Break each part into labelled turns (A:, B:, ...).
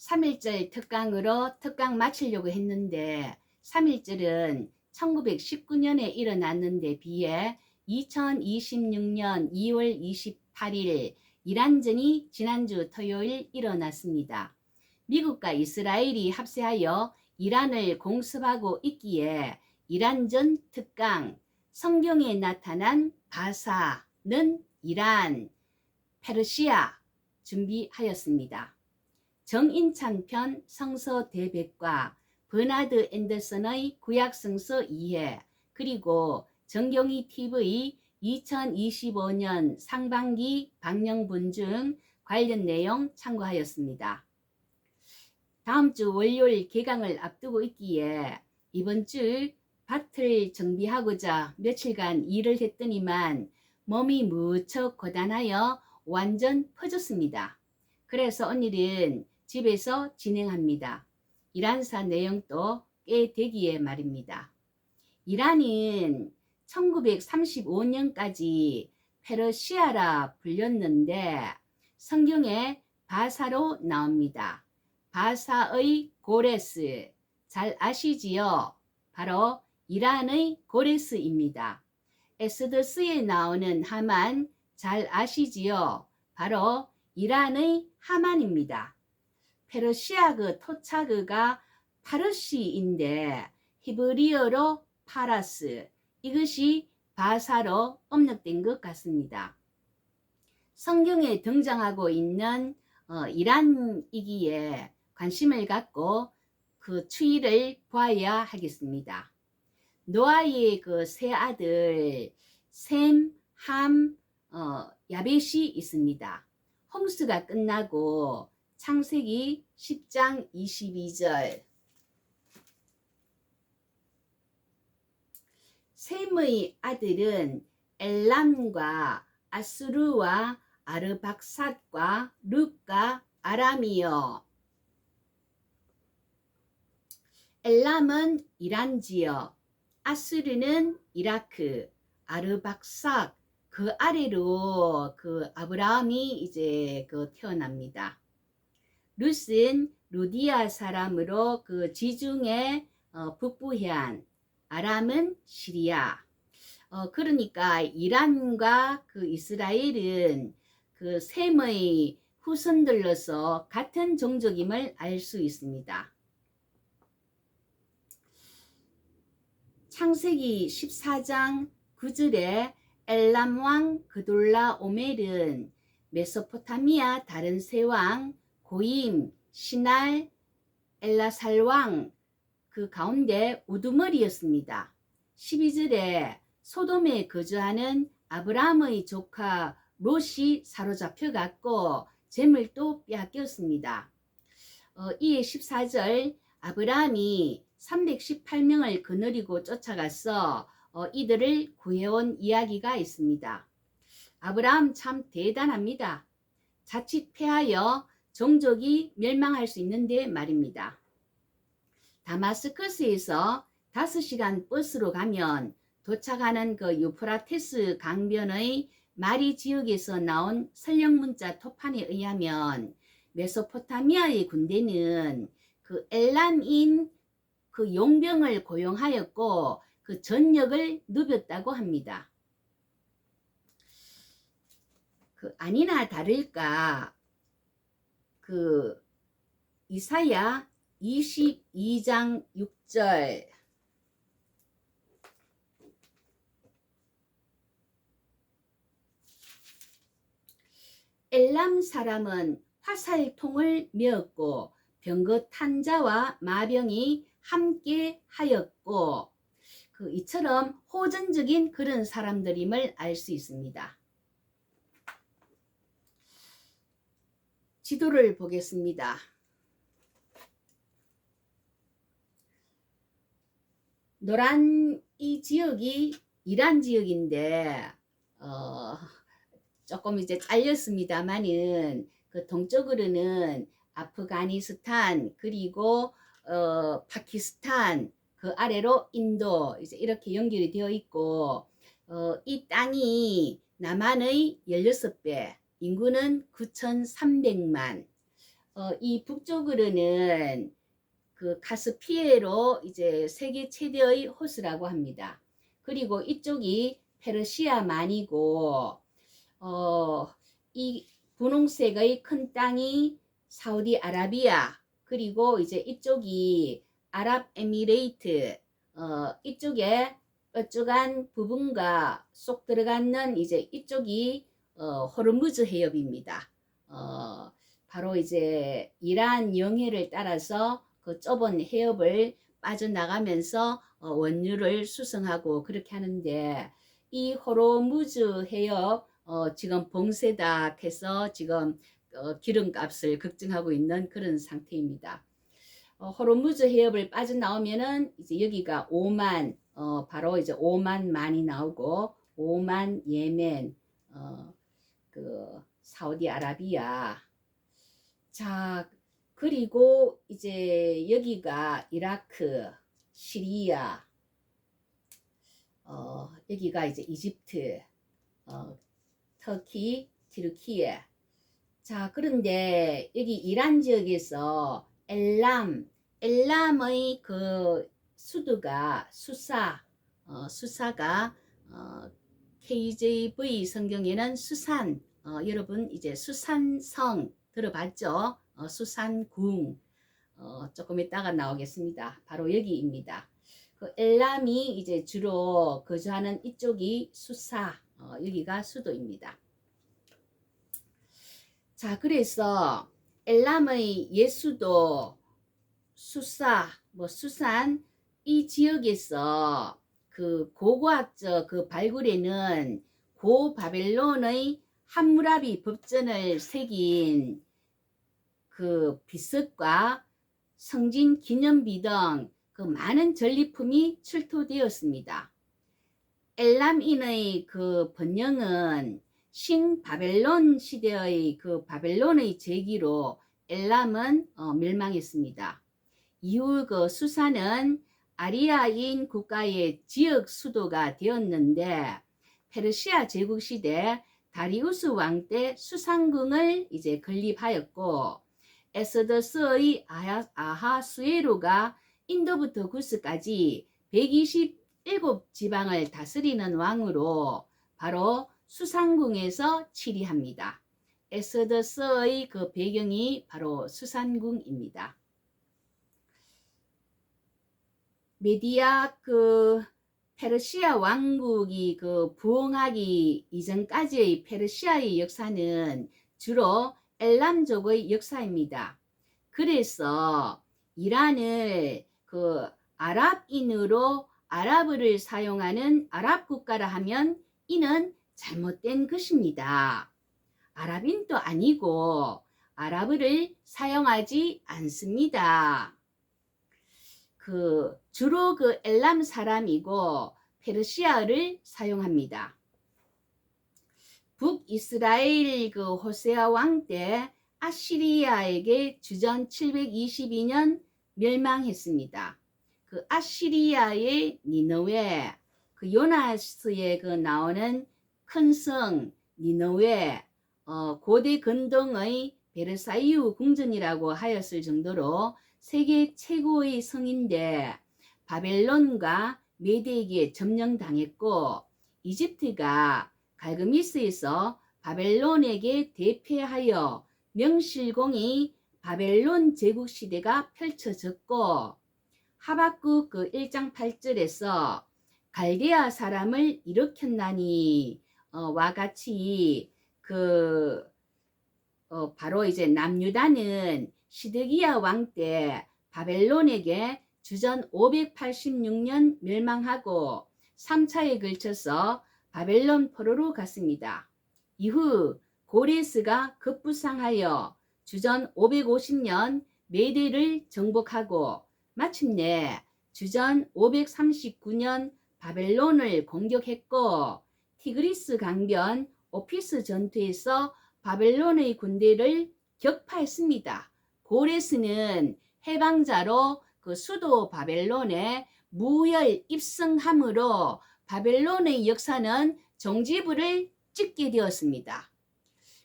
A: 3.1절 특강으로 특강 마치려고 했는데 3.1절은 1919년에 일어났는데 비해 2026년 2월 28일 이란전이 지난주 토요일 일어났습니다. 미국과 이스라엘이 합세하여 이란을 공습하고 있기에 이란전 특강 성경에 나타난 바사는 이란, 페르시아 준비하였습니다. 정인찬 편 성서 대백과 버나드 앤더슨의 구약성서 2회 그리고 정경희 TV 2025년 상반기 방영분 중 관련 내용 참고하였습니다. 다음 주 월요일 개강을 앞두고 있기에 이번 주 밭을 정비하고자 며칠간 일을 했더니만 몸이 무척 고단하여 완전 퍼졌습니다. 그래서 오늘은 집에서 진행합니다. 이란사 내용도 꽤 되기에 말입니다. 이란은 1935년까지 페르시아라 불렸는데 성경에 바사로 나옵니다. 바사의 고레스, 잘 아시지요? 바로 이란의 고레스입니다. 에스더스에 나오는 하만, 잘 아시지요? 바로 이란의 하만입니다. 페르시아그 토착어가 파르시인데 히브리어로 파라스, 이것이 바사로 음력된 것 같습니다. 성경에 등장하고 있는 이란이기에 관심을 갖고 그 추이를 보아야 하겠습니다. 노아의 그 세 아들 셈, 함, 야벳이 있습니다. 홍수가 끝나고 창세기 10장 22절 셈의 아들은 엘람과 아수르와 아르박삿과 룻과 아람이요. 엘람은 이란지요. 아수르는 이라크, 아르박삿 그 아래로 그 아브라함이 이제 태어납니다. 룻은 루디아 사람으로 그 지중해 북부해안, 아람은 시리아. 그러니까 이란과 그 이스라엘은 그 셈의 후손들로서 같은 종족임을 알 수 있습니다. 창세기 14장 9절에 엘람 왕 그돌라 오멜은 메소포타미아 다른 세 왕 고임, 시날, 엘라살 왕 그 가운데 우두머리였습니다. 12절에 소돔에 거주하는 아브라함의 조카 롯이 사로잡혀갔고 재물도 빼앗겼습니다. 이에 14절 아브라함이 318명을 거느리고 쫓아가서 이들을 구해온 이야기가 있습니다. 아브라함 참 대단합니다. 자칫 패하여 종족이 멸망할 수 있는데 말입니다. 다마스커스에서 5시간 버스로 가면 도착하는 그 유프라테스 강변의 마리 지역에서 나온 설령문자 토판에 의하면 메소포타미아의 군대는 그 엘람인 그 용병을 고용하였고 그 전역을 누볐다고 합니다. 그 아니나 다를까 그 이사야 22장 6절 엘람 사람은 화살통을 메었고 병거 탄자와 마병이 함께 하였고 이처럼 호전적인 그런 사람들임을 알 수 있습니다. 지도를 보겠습니다. 노란 이 지역이 이란 지역인데 조금 이제 잘렸습니다만은 그 동쪽으로는 아프가니스탄 그리고 파키스탄 그 아래로 인도 이제 이렇게 연결이 되어 있고 이 땅이 남한의 16배 인구는 9,300만 이 북쪽으로는 그 카스피해로 이제 세계 최대의 호수라고 합니다. 그리고 이쪽이 페르시아만이고 이 분홍색의 큰 땅이 사우디아라비아, 그리고 이제 이쪽이 아랍에미레이트, 이쪽에 뾰족한 부분과 쏙 들어가는 이제 이쪽이 호르무즈 해협입니다. 바로 이제 이란 영해를 따라서 그 좁은 해협을 빠져나가면서 원유를 수송하고 그렇게 하는데, 이 호르무즈 해협 지금 봉쇄다 해서 지금 기름값을 걱정하고 있는 그런 상태입니다. 호르무즈 해협을 빠져나오면은 이제 여기가 오만, 바로 이제 오만만이 나오고, 오만, 예멘, 그 사우디아라비아. 자, 그리고 이제 여기가 이라크, 시리아, 여기가 이제 이집트, 터키, 튀르키예. 자, 그런데 여기 이란 지역에서 엘람의 그 수도가 수사가 KJV 성경에는 수산, 여러분 이제 수산성 들어봤죠? 수산궁, 조금 이따가 나오겠습니다. 바로 여기입니다. 그 엘람이 이제 주로 거주하는 이쪽이 여기가 수도입니다. 자, 그래서 엘람의 예수도 수산, 이 지역에서 그 고고학적 그 발굴에는 고바벨론의 함무라비 법전을 새긴 그 비석과 성진 기념비 등 그 많은 전리품이 출토되었습니다. 엘람인의 그 번영은 신바벨론 시대의 그 바벨론의 재기로 엘람은 멸망했습니다. 이후 그 수산은 아리아인 국가의 지역 수도가 되었는데, 페르시아 제국 시대 다리우스 왕 때 수산궁을 이제 건립하였고, 에스더스의 아하수에로가 인도부터 구스까지 127지방을 다스리는 왕으로 바로 수산궁에서 치리합니다. 에스더스의 그 배경이 바로 수산궁입니다. 메디아 그 페르시아 왕국이 그 부흥하기 이전까지의 페르시아의 역사는 주로 엘람족의 역사입니다. 그래서 이란을 그 아랍인으로 아랍어를 사용하는 아랍 국가라 하면 이는 잘못된 것입니다. 아랍인도 아니고 아랍어를 사용하지 않습니다. 주로 그 엘람 사람이고 페르시아어를 사용합니다. 북이스라엘 그 호세아 왕 때 아시리아에게 주전 722년 멸망했습니다. 그 아시리아의 니느웨, 그 요나스에 그 나오는 큰 성 니느웨, 고대 근동의 베르사유 궁전이라고 하였을 정도로 세계 최고의 성인데, 바벨론과 메대에게 점령당했고, 이집트가 갈그미스에서 바벨론에게 대패하여 명실공히 바벨론 제국 시대가 펼쳐졌고, 하박국 그 1장 8절에서 갈대아 사람을 일으켰나니 와 같이 바로 이제 남유다는 시드기야 왕 때 바벨론에게 주전 586년 멸망하고 3차에 걸쳐서 바벨론 포로로 갔습니다. 이후 고레스가 급부상하여 주전 550년 메대를 정복하고 마침내 주전 539년 바벨론을 공격했고, 티그리스 강변 오피스 전투에서 바벨론의 군대를 격파했습니다. 고레스는 해방자로 그 수도 바벨론에 무혈 입성함으로 바벨론의 역사는 종지부를 찍게 되었습니다.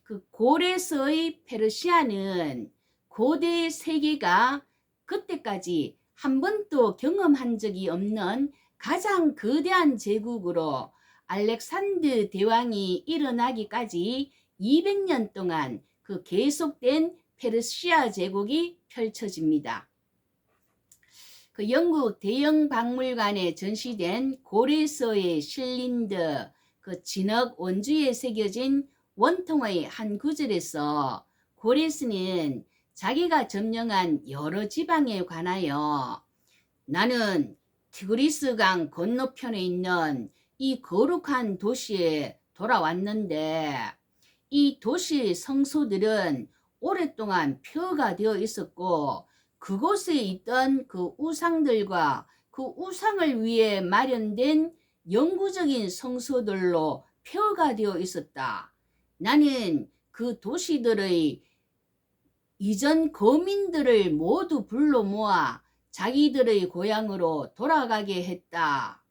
A: 그 고레스의 페르시아는 고대 세계가 그때까지 한 번도 경험한 적이 없는 가장 거대한 제국으로 알렉산드 대왕이 일어나기까지 200년 동안 그 계속된 페르시아 제국이 펼쳐집니다. 그 영국 대영 박물관에 전시된 고레서의 실린더 그 진흙 원주에 새겨진 원통의 한 구절에서 고레스는 자기가 점령한 여러 지방에 관하여 나는 티그리스강 건너편에 있는 이 거룩한 도시에 돌아왔는데 이 도시의 성소들은 오랫동안 폐허가 되어 있었고 그곳에 있던 그 우상들과 그 우상을 위해 마련된 영구적인 성소들로 폐허가 되어 있었다. 나는 그 도시들의 이전 거민들을 모두 불러 모아 자기들의 고향으로 돌아가게 했다.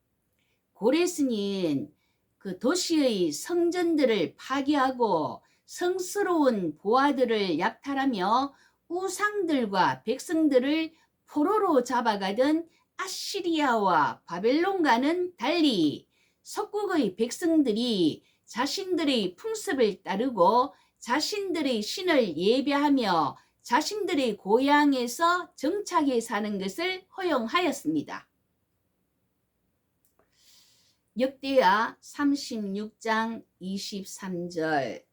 A: 고레스는 그 도시의 성전들을 파괴하고 성스러운 보화들을 약탈하며 우상들과 백성들을 포로로 잡아가던 아시리아와 바벨론과는 달리 석국의 백성들이 자신들의 풍습을 따르고 자신들의 신을 예배하며 자신들의 고향에서 정착해 사는 것을 허용하였습니다. 역대하 36장 23절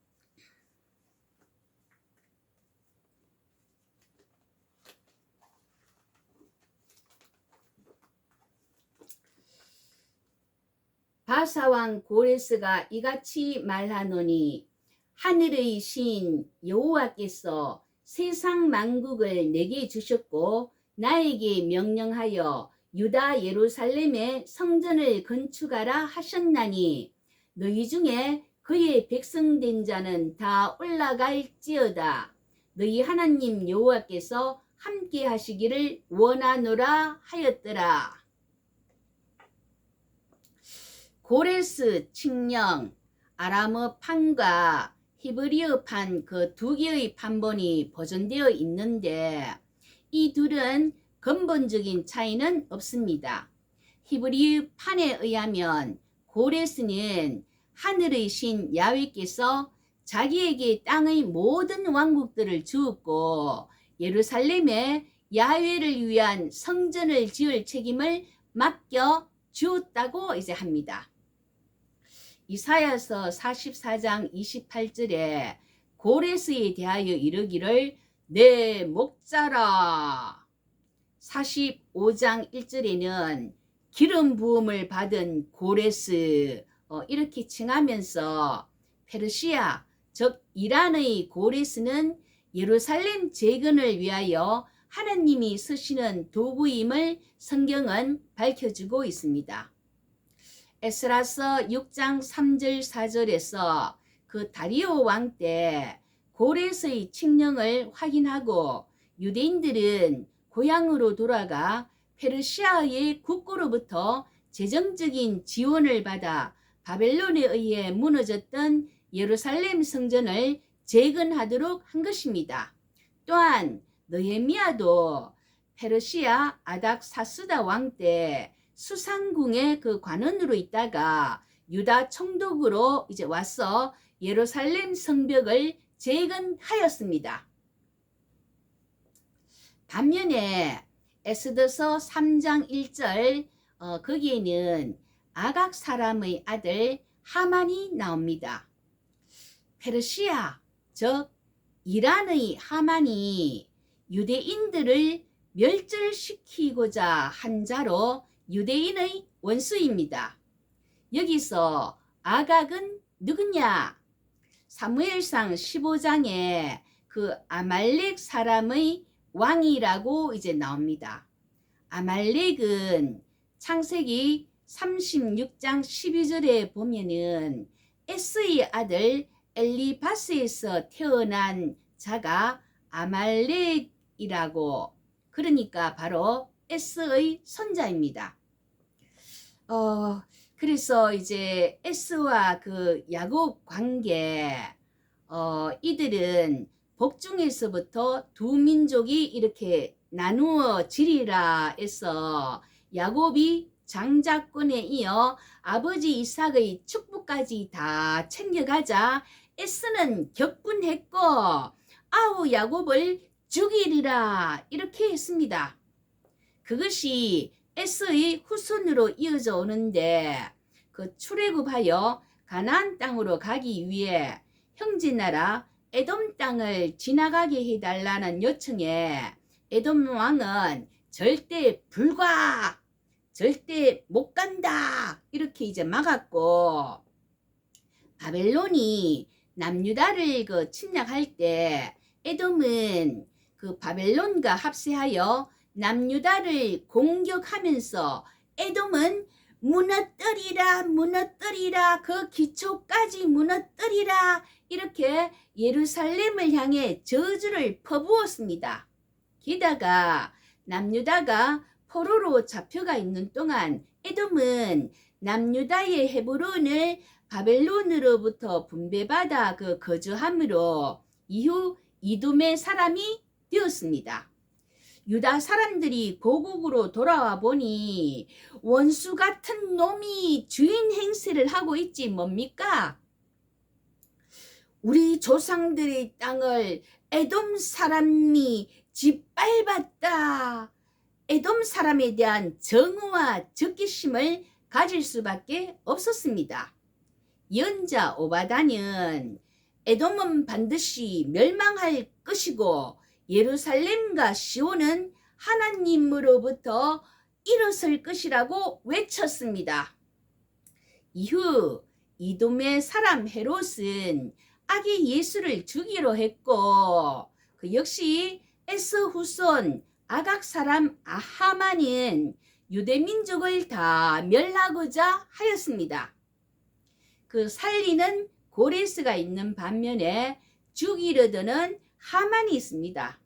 A: 바사왕 고레스가 이같이 말하노니 하늘의 신 여호와께서 세상 만국을 내게 주셨고 나에게 명령하여 유다 예루살렘에 성전을 건축하라 하셨나니 너희 중에 그의 백성된 자는 다 올라갈지어다. 너희 하나님 여호와께서 함께 하시기를 원하노라 하였더라. 고레스 칙령 아람어판과 히브리어판 그 두 개의 판본이 보존되어 있는데 이 둘은 근본적인 차이는 없습니다. 히브리판에 의하면 고레스는 하늘의 신 야훼께서 자기에게 땅의 모든 왕국들을 주었고 예루살렘에 야훼를 위한 성전을 지을 책임을 맡겨 주었다고 이제 합니다. 이사야서 44장 28절에 고레스에 대하여 이르기를 내 목자라. 45장 1절에는 기름 부음을 받은 고레스 이렇게 칭하면서 페르시아 즉 이란의 고레스는 예루살렘 재건을 위하여 하나님이 쓰시는 도구임을 성경은 밝혀주고 있습니다. 에스라서 6장 3절 4절에서 그 다리오 왕 때 고레스의 칙령을 확인하고 유대인들은 고향으로 돌아가 페르시아의 국고로부터 재정적인 지원을 받아 바벨론에 의해 무너졌던 예루살렘 성전을 재건하도록 한 것입니다. 또한 느헤미야도 페르시아 아닥사스다 왕 때 수상궁의 그 관원으로 있다가 유다 총독으로 이제 와서 예루살렘 성벽을 재건하였습니다. 반면에 에스더서 3장 1절 거기에는 아각 사람의 아들 하만이 나옵니다. 페르시아 즉 이란의 하만이 유대인들을 멸절시키고자 한 자로 유대인의 원수입니다. 여기서 아각은 누구냐? 사무엘상 15장에 그 아말렉 사람의 왕이라고 이제 나옵니다. 아말렉은 창세기 36장 12절에 보면은 에스의 아들 엘리바스에서 태어난 자가 아말렉이라고 그러니까 바로 에스의 손자입니다. 그래서 이제 에스와 그 야곱 관계 이들은 복중에서부터 두 민족이 이렇게 나누어지리라 해서 야곱이 장자권에 이어 아버지 이삭의 축복까지 다 챙겨가자 에스는 격분했고 아우 야곱을 죽이리라 이렇게 했습니다. 그것이 에스의 후손으로 이어져 오는데 그 출애굽하여 가나안 땅으로 가기 위해 형제나라 에돔 땅을 지나가게 해달라는 요청에 에돔 왕은 절대 불가, 절대 못 간다 이렇게 이제 막았고, 바벨론이 남유다를 그 침략할 때 에돔은 그 바벨론과 합세하여 남유다를 공격하면서 에돔은 무너뜨리라 무너뜨리라 그 기초까지 무너뜨리라 이렇게 예루살렘을 향해 저주를 퍼부었습니다. 게다가 남유다가 포로로 잡혀가 있는 동안 에돔은 남유다의 헤브론을 바벨론으로부터 분배받아 그 거주함으로 이후 이돔의 사람이 되었습니다. 유다 사람들이 고국으로 돌아와 보니 원수 같은 놈이 주인 행세를 하고 있지 뭡니까? 우리 조상들의 땅을 에돔 사람이 짓밟았다. 에돔 사람에 대한 정의와 적개심을 가질 수밖에 없었습니다. 예언자 오바다는 에돔은 반드시 멸망할 것이고 예루살렘과 시온은 하나님으로부터 일어설 것이라고 외쳤습니다. 이후 이돔의 사람 헤롯은 아기 예수를 죽이려 했고 그 역시 에스 후손 아각 사람 아하만은 유대민족을 다 멸하고자 하였습니다. 그 살리는 고레스가 있는 반면에 죽이려 드는 하만이 있습니다.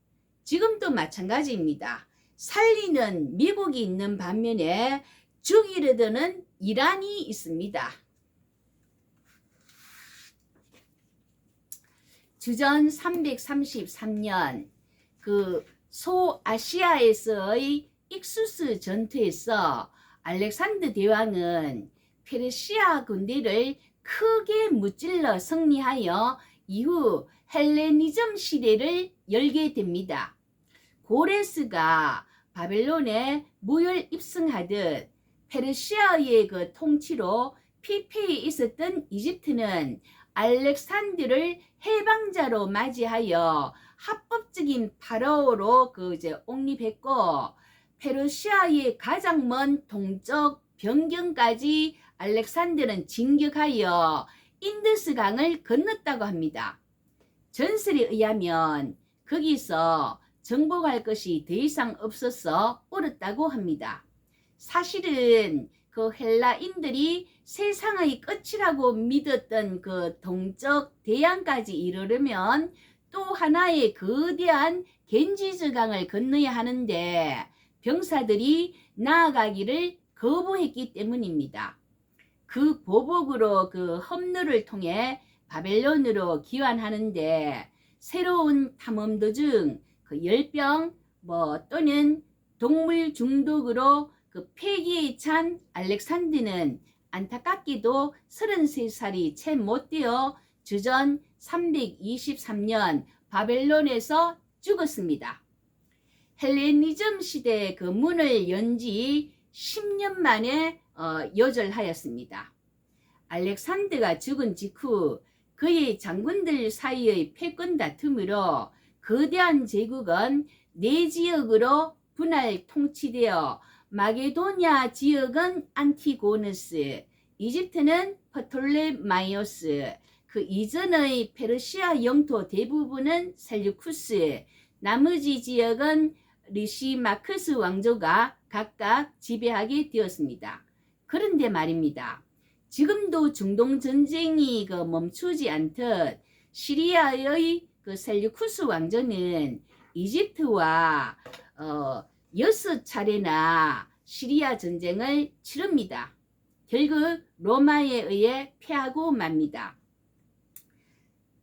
A: 지금도 마찬가지입니다. 살리는 미국이 있는 반면에 죽이려 드는 이란이 있습니다. 주전 333년 그 소아시아에서의 익수스 전투에서 알렉산더 대왕은 페르시아 군대를 크게 무찔러 승리하여 이후 헬레니즘 시대를 열게 됩니다. 고레스가 바벨론에 무혈 입성하듯 페르시아의 그 통치로 피폐에 있었던 이집트는 알렉산더를 해방자로 맞이하여 합법적인 파라오로 그 이제 옹립했고 페르시아의 가장 먼 동쪽 변경까지 알렉산더는 진격하여 인더스 강을 건넜다고 합니다. 전설에 의하면 거기서 정복할 것이 더 이상 없어서 옳았다고 합니다. 사실은 그 헬라인들이 세상의 끝이라고 믿었던 그 동쪽 대양까지 이르려면 또 하나의 거대한 겐지즈 강을 건너야 하는데 병사들이 나아가기를 거부했기 때문입니다. 그 보복으로 그 험로를 통해 바벨론으로 귀환하는데 새로운 탐험도 중 그 열병 또는 동물 중독으로 그 폐기에 찬 알렉산더는 안타깝게도 33살이 채 못 되어 주전 323년 바벨론에서 죽었습니다. 헬레니즘 시대 그 문을 연 지 10년 만에 요절하였습니다. 알렉산더가 죽은 직후 그의 장군들 사이의 패권 다툼으로 거대한 제국은 네 지역으로 분할 통치되어 마게도냐 지역은 안티고누스, 이집트는 프톨레마이오스, 그 이전의 페르시아 영토 대부분은 셀류쿠스, 나머지 지역은 리시마크스 왕조가 각각 지배하게 되었습니다. 그런데 말입니다. 지금도 중동 전쟁이 멈추지 않듯 시리아의 그 셀류쿠스 왕조는 이집트와 6차례나 시리아 전쟁을 치릅니다. 결국 로마에 의해 패하고 맙니다.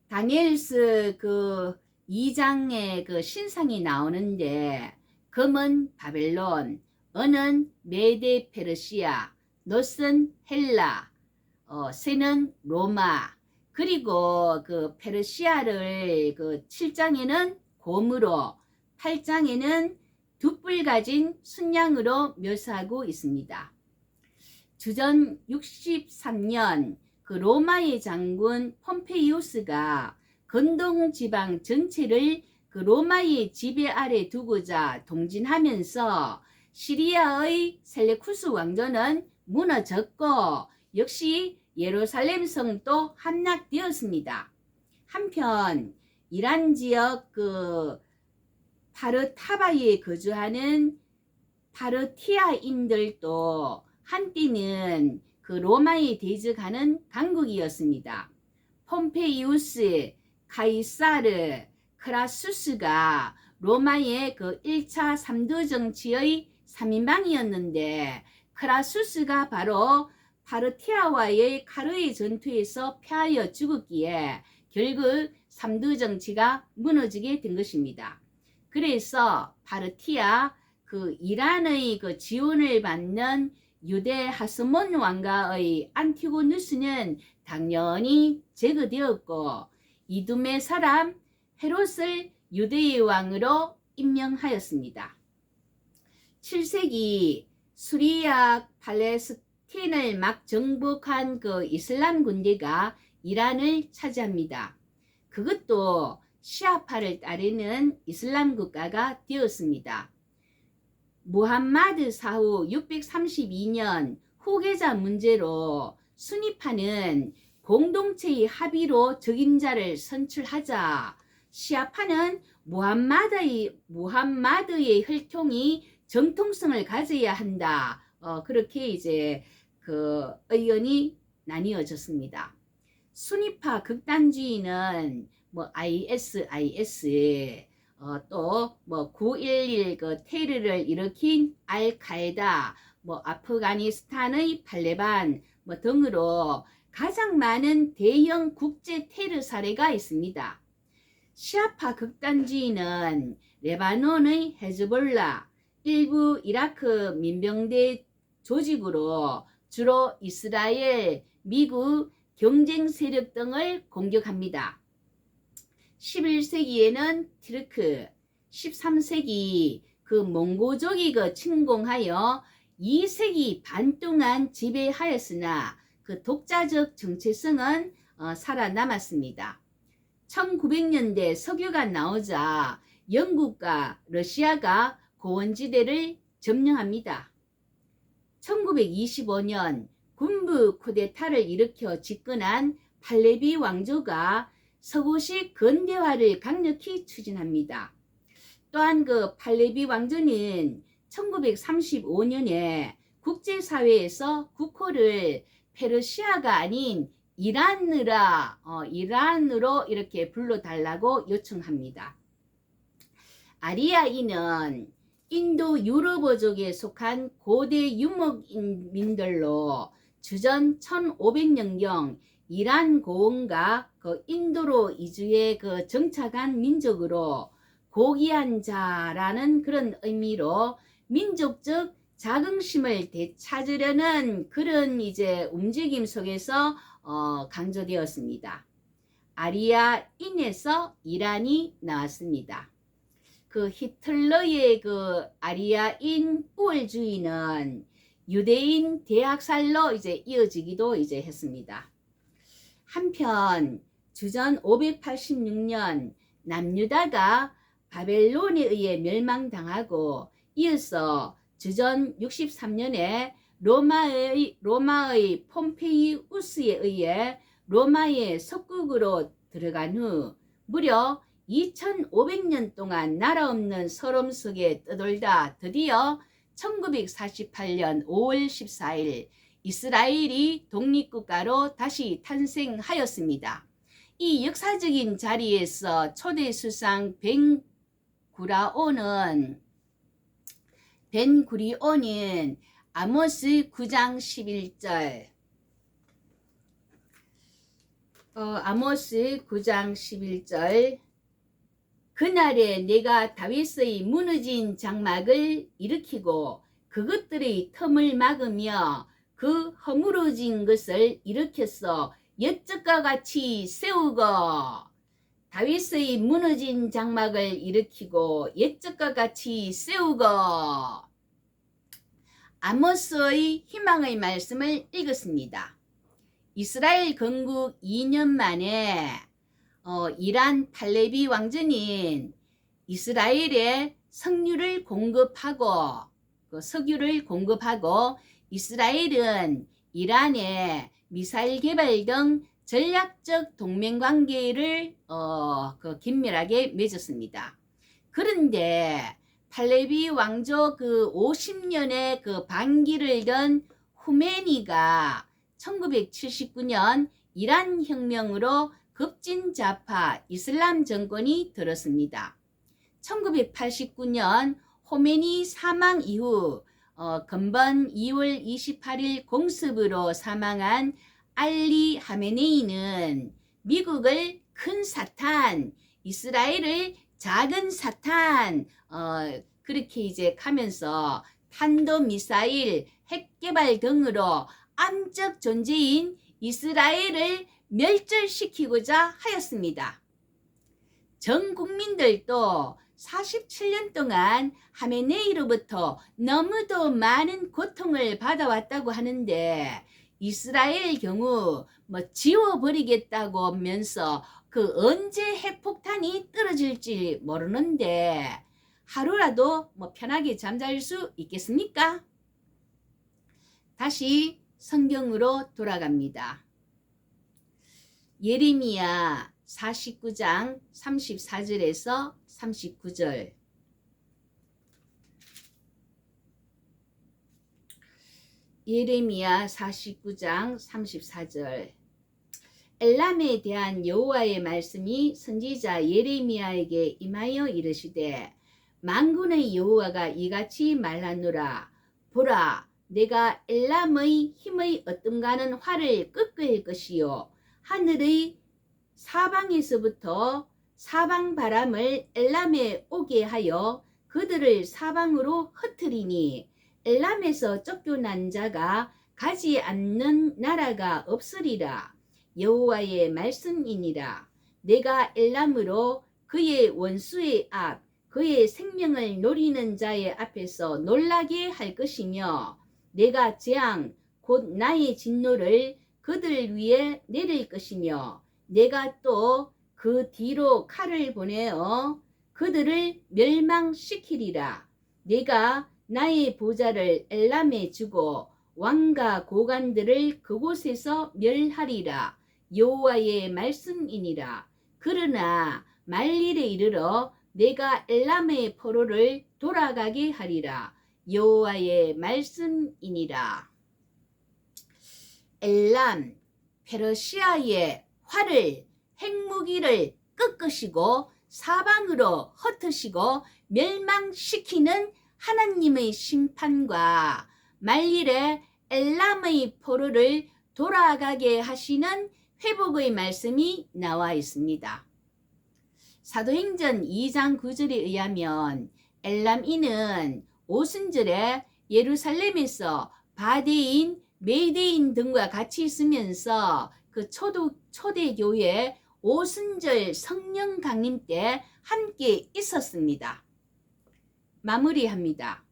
A: 다니엘서 그 2장의 그 신상이 나오는데 금은 바벨론, 은은 메데 페르시아, 놋은 헬라, 쇠는 로마, 그리고 그 페르시아를 그 7장에는 곰으로, 8장에는 두 뿔 가진 순양으로 묘사하고 있습니다. 주전 63년 그 로마의 장군 폼페이우스가 근동 지방 전체를 그 로마의 지배 아래 두고자 동진하면서 시리아의 셀레쿠스 왕조는 무너졌고 역시 예루살렘 성도 함락되었습니다. 한편 이란 지역 그 파르타바에 거주하는 파르티아인들도 한때는 그 로마에 대적하는 강국이었습니다. 폼페이우스, 카이사르, 크라수스가 로마의 그 1차 3두 정치의 3인방이었는데 크라수스가 바로 파르티아와의 카르의 전투에서 패하여 죽었기에 결국 3두 정치가 무너지게 된 것입니다. 그래서 파르티아 그 이란의 그 지원을 받는 유대 하스몬 왕가의 안티고누스는 당연히 제거되었고 이두메 사람 헤롯을 유대의 왕으로 임명하였습니다. 7세기 수리아 팔레스틴을 막 정복한 그 이슬람 군대가 이란을 차지합니다. 그것도 시아파를 따르는 이슬람 국가가 되었습니다. 무함마드 사후 632년 후계자 문제로 수니파는 공동체의 합의로 적임자를 선출하자 시아파는 무함마드의 혈통이 정통성을 가져야 한다. 그렇게 이제 그 의견이 나뉘어졌습니다. 수니파 극단주의는 뭐 IS 또 뭐 9.11 그 테러를 일으킨 알카에다, 뭐 아프가니스탄의 탈레반 뭐 등으로 가장 많은 대형 국제 테러 사례가 있습니다. 시아파 극단주의는 레바논의 헤즈볼라, 일부 이라크 민병대 조직으로 주로 이스라엘, 미국 경쟁 세력 등을 공격합니다. 11세기에는 티르크, 13세기 그 몽고족이 그 침공하여 2세기 반 동안 지배하였으나 그 독자적 정체성은 살아남았습니다. 1900년대 석유가 나오자 영국과 러시아가 고원지대를 점령합니다. 1925년 군부 쿠데타를 일으켜 집권한 팔레비 왕조가 서구식 근대화를 강력히 추진합니다. 또한 그 팔레비 왕조는 1935년에 국제사회에서 국호를 페르시아가 아닌 이란으로 이렇게 불러달라고 요청합니다. 아리아인은 인도 유럽어족에 속한 고대 유목민들로 주전 1500년경 이란 고원과 그 인도로 이주해 그 정착한 민족으로 고귀한 자라는 그런 의미로 민족적 자긍심을 되찾으려는 그런 이제 움직임 속에서 강조되었습니다. 아리아인에서 이란이 나왔습니다. 그 히틀러의 그 아리아인 우월주의는 유대인 대학살로 이제 이어지기도 이제 했습니다. 한편 주전 586년 남유다가 바벨론에 의해 멸망당하고 이어서 주전 63년에 로마의 폼페이우스에 의해 로마의 석국으로 들어간 후 무려 2500년 동안 나라 없는 서름 속에 떠돌다 드디어 1948년 5월 14일 이스라엘이 독립국가로 다시 탄생하였습니다. 이 역사적인 자리에서 초대 수상 벤구리온은 아모스 9장 11절 아모스 9장 11절 그날에 내가 다윗의 무너진 장막을 일으키고 그것들의 틈을 막으며 그 허물어진 것을 일으켜서 옛적과 같이 세우고, 다윗의 무너진 장막을 일으키고 옛적과 같이 세우고. 아모스의 희망의 말씀을 읽었습니다. 이스라엘 건국 2년 만에 이란 팔레비 왕조는 이스라엘에 석유를 공급하고 이스라엘은 이란에 미사일 개발 등 전략적 동맹 관계를 긴밀하게 맺었습니다. 그런데 팔레비 왕조 그 50년의 그 반기를 든 후메니가 1979년 이란 혁명으로 급진좌파 이슬람 정권이 들었습니다. 1989년 호메니 사망 이후 금번 2월 28일 공습으로 사망한 알리 하메네이는 미국을 큰 사탄, 이스라엘을 작은 사탄, 그렇게 이제 가면서 탄도미사일, 핵개발 등으로 암적 존재인 이스라엘을 멸절시키고자 하였습니다. 전 국민들도 47년 동안 하메네이로부터 너무도 많은 고통을 받아왔다고 하는데, 이스라엘 경우 지워버리겠다고 하면서 그 언제 핵폭탄이 떨어질지 모르는데 하루라도 편하게 잠잘 수 있겠습니까? 다시 성경으로 돌아갑니다. 예레미야 49장 34절에서 39절. 예레미야 49장 34절. 엘람에 대한 여호와의 말씀이 선지자 예레미야에게 임하여 이르시되, 만군의 여호와가 이같이 말하노라. 보라, 내가 엘람의 힘의 어떤가는 활을 꺾을 것이요, 하늘의 사방에서부터 사방 바람을 엘람에 오게 하여 그들을 사방으로 흩트리니, 엘람에서 쫓겨난 자가 가지 않는 나라가 없으리라. 여호와의 말씀이니라. 내가 엘람으로 그의 원수의 앞, 그의 생명을 노리는 자의 앞에서 놀라게 할 것이며, 내가 재앙 곧 나의 진노를 그들 위에 내릴 것이며, 내가 또 그 뒤로 칼을 보내어 그들을 멸망시키리라. 내가 나의 보좌를 엘람에 주고 왕과 고관들을 그곳에서 멸하리라. 여호와의 말씀이니라. 그러나 말일에 이르러 내가 엘람의 포로를 돌아가게 하리라. 여호와의 말씀이니라. 엘람, 페르시아의 활을, 핵무기를 꺾으시고 사방으로 흩으시고 멸망시키는 하나님의 심판과 말일에 엘람의 포로를 돌아가게 하시는 회복의 말씀이 나와 있습니다. 사도행전 2장 9절에 의하면 엘람인은 오순절에 예루살렘에서 바데인, 메데인 등과 같이 있으면서 그 초대교회 오순절 성령 강림 때 함께 있었습니다. 마무리합니다.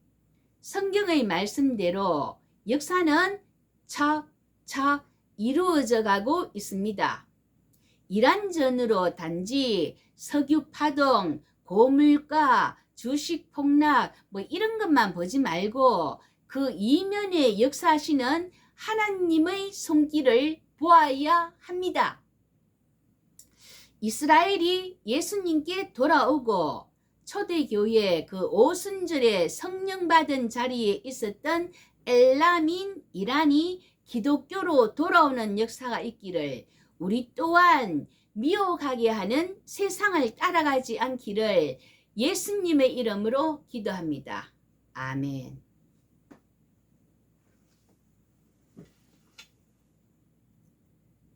A: 성경의 말씀대로 역사는 척척 이루어져 가고 있습니다. 이란전으로 단지 석유 파동, 고물가, 주식 폭락 이런 것만 보지 말고 그 이면에 역사하시는 하나님의 손길을 보아야 합니다. 이스라엘이 예수님께 돌아오고 초대교회 그 오순절에 성령 받은 자리에 있었던 엘람인 이란이 기독교로 돌아오는 역사가 있기를, 우리 또한 미혹하게 하는 세상을 따라가지 않기를 예수님의 이름으로 기도합니다. 아멘.